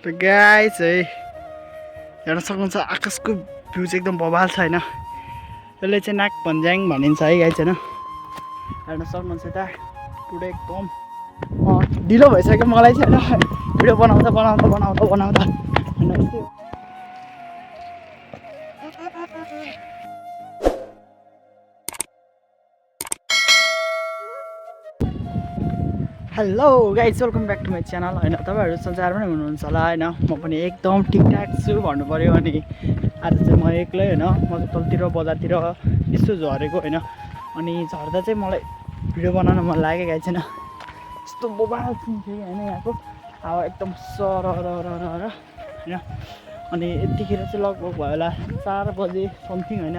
र गाइस है हेर्न सक्नुहुन्छ आकाशको भ्यू चाहिँ एकदम बवाल छ हैन। यसले चाहिँ नाग भन्ज्याङ भनिन्छ है गाइस हैन। हेर्न सक्नुहुन्छ यता पुरै एकदम ढिलो भइसक्यो मलाई चाहिँ हैन भिडियो बनाउँदा हैन यस्तै हो। Hello guys welcome back to my channel हैन। तपाईँहरू संसारमा हुनुहुन्छ होला हैन। म पनि एकदम ठिकठाक छु भन्नु पऱ्यो। अनि आज चाहिँ म एक्लै हैन, म तलतिर बजारतिर यसो झरेको हैन। अनि झर्दा चाहिँ मलाई भिडियो बनाउन मन लाग्यो गाइज हैन। यस्तो बबाल सुन्थ्यो हैन यहाँको हावा एकदम सरर हैन। अनि यतिखेर चाहिँ लगभग भयो होला 4 बजे समथिङ हैन,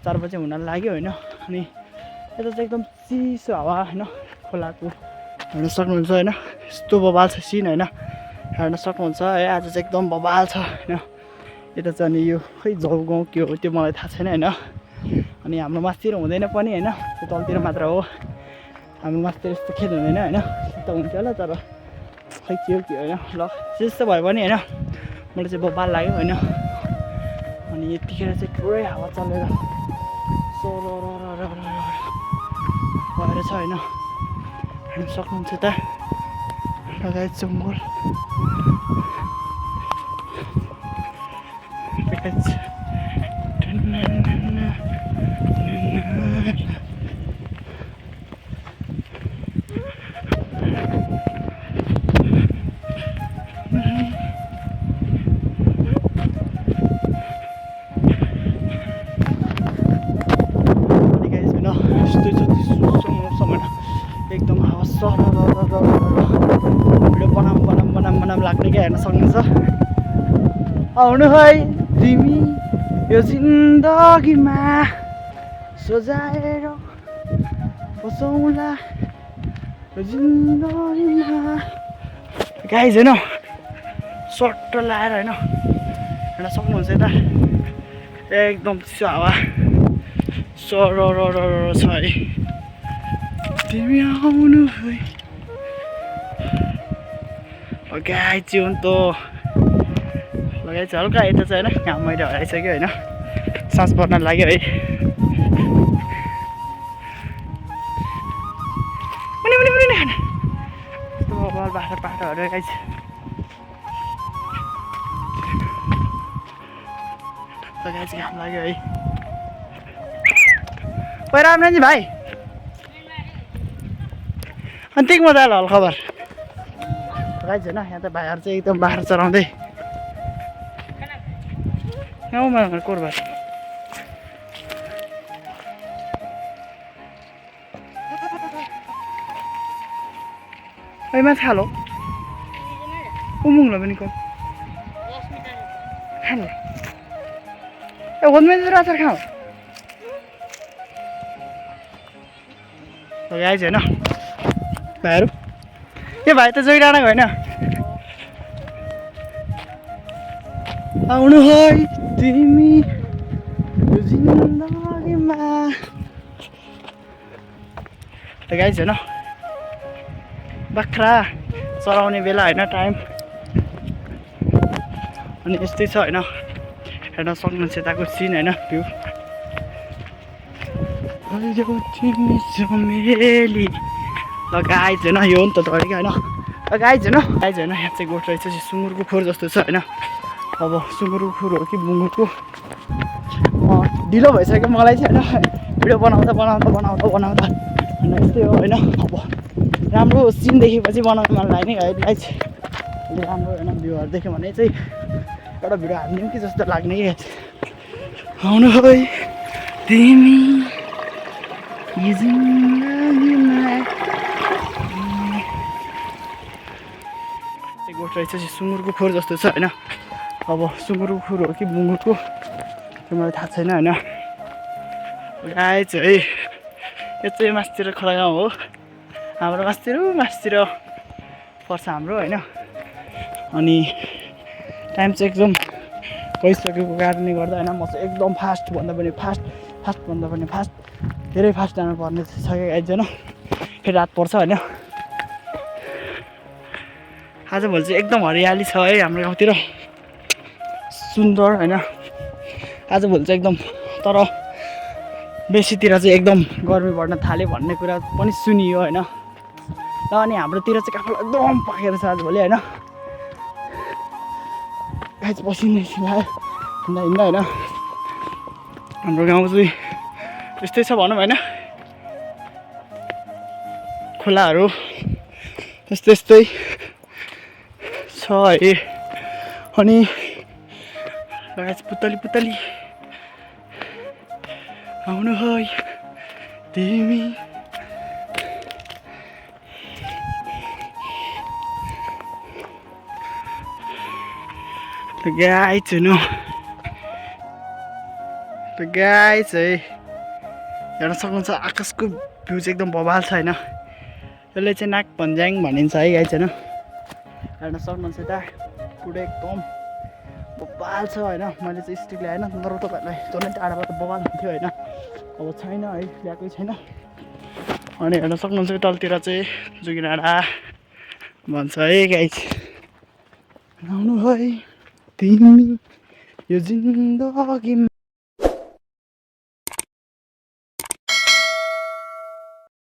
4 बजे हुन लाग्यो हैन। अनि यता चाहिँ एकदम चिसो हावा हैन खोलाको हेर्न सक्नुहुन्छ हैन। यस्तो बबाल छ सिन हैन, हेर्न सक्नुहुन्छ है। आज चाहिँ एकदम बबाल छ हैन। यता चाहिँ अनि यो खै जाउ गाउँ के हो त्यो मलाई थाहा छैन हैन। अनि हाम्रो मासतिर हुँदैन पनि हैन, त्यो तलतिर मात्र हो। हाम्रो मासतिर यस्तो खेत हुँदैन हैन, त हुन्थ्यो होला तर खै के हो हैन। ल त्यस्तो भयो भने हैन मलाई चाहिँ बबाल लाग्यो हैन। अनि यतिखेर चाहिँ पुरै हावा चलेर सोरर भएर छ हैन। हेर्न सक्नुहुन्छ त लगायत जङ्गल एकदम हावा सरर भिडियो बनाम लाग्ने क्या हेर्न सक्नुहुन्छ। आउनु है तिमी यो जिन्दगीमा सजाएर बसौँला यो जिन्दगीमा गाइज हैन। सर्ट लाएर हैन हेर्न सक्नुहुन्छ यता एकदम चिसो हावा सरर छ है। तिमी आउनु है गाई जीवन त लगाइ चाहिँ हल्का यता चाहिँ होइन घाम मैले हराइसक्यो होइन, सास पर्न लाग्यो है। बाख्रा पाठाहरू गाई चाहिँ घाम लाग्यो है। पहिला आउनु नि भाइ अनि त्यही मजा आयो हल खबर गाई छैन। यहाँ त भाइहरू चाहिँ एकदम बाख्रा चराउँदै गाउँमा कोरबार माथि खालो उमुङ्लो पनि कम खानु ए होलमेन अचार खाऊ गाई छैन भाइहरू। ए भाइ त जोइ डाँडाको होइन। आउनु है तिमी यो जिन्दगीमा गाई छैन। बाख्रा चराउने बेला होइन टाइम अनि यस्तै छ होइन। हेर्न सक्नुहुन्छ यताको सिन होइन भ्यू चमेली ल गाई छैन। यो हो नि त तरिका होइन गाई छैन यहाँ चाहिँ गोठ रहेछ सुँगुरको खोर जस्तो छ होइन। अब सुँगुरको खोर हो कि बुङ्गुरको ढिलो भइसक्यो मलाई चाहिँ होइन भिडियो बनाउँदा होइन यस्तै हो होइन। अब राम्रो सिन देखेपछि बनाउनु मन लाग्ने गाई चाहिँ अलि राम्रो होइन भ्यूहरू देख्यो भने चाहिँ एउटा भिडियो हाल्ने कि जस्तो लाग्ने कि। आउनु है तिमी गोठ रहेछ सुँगुरको खोर जस्तो छ होइन। अब सुँगुरको खोर हो कि बुङ्गुरको त्यो मलाई थाहा छैन होइन। गाई चाहिँ यो चाहिँ मासतिर खोला गाउँ हो। हाम्रो मासतिर पर्छ हाम्रो होइन। अनि टाइम चाहिँ एकदम गइसकेको कारणले गर्दा होइन म चाहिँ एकदम फास्ट भन्दा पनि फास्ट धेरै फास्ट जानु पर्ने छ क्या गाइज होइन। फेरि रात पर्छ होइन। आजभोलि चाहिँ एकदम हरियाली छ है हाम्रो गाउँतिर सुन्दर होइन आजभोलि चाहिँ एकदम तर बेसीतिर चाहिँ एकदम गर्मी बढ्न थाल्यो भन्ने कुरा पनि सुनियो होइन र अनि हाम्रोतिर चाहिँ काफल एकदम पाकेर छ आजभोलि होइन गाइस पसिना छिलायो हिँड्दा हिँड्दा होइन हाम्रो गाउँ चाहिँ यस्तै छ भनौँ होइन खोलाहरू यस्तै यस्तै छ है अनि गाइस पुतली आउनु है तिमी गाइस हेर्नु गाइस है हेर्न सक्नुहुन्छ आकाशको भ्यू चाहिँ एकदम बवाल छ होइन यसले चाहिँ नाग पन्ज्याङ भनिन्छ है गाइस होइन हेर्न सक्नुहुन्छ यता पुरै एकदम बवाल छ होइन मैले चाहिँ स्टिक ल्याएन तर तपाईँहरूलाई झन् टाढाबाट बवाल हुन्थ्यो होइन अब छैन है ल्याएकै छैन अनि हेर्न सक्नुहुन्छ तलतिर चाहिँ जुगिनाडा भन्छ है गाइस आउनु है तिमी यो जिन्दगीमा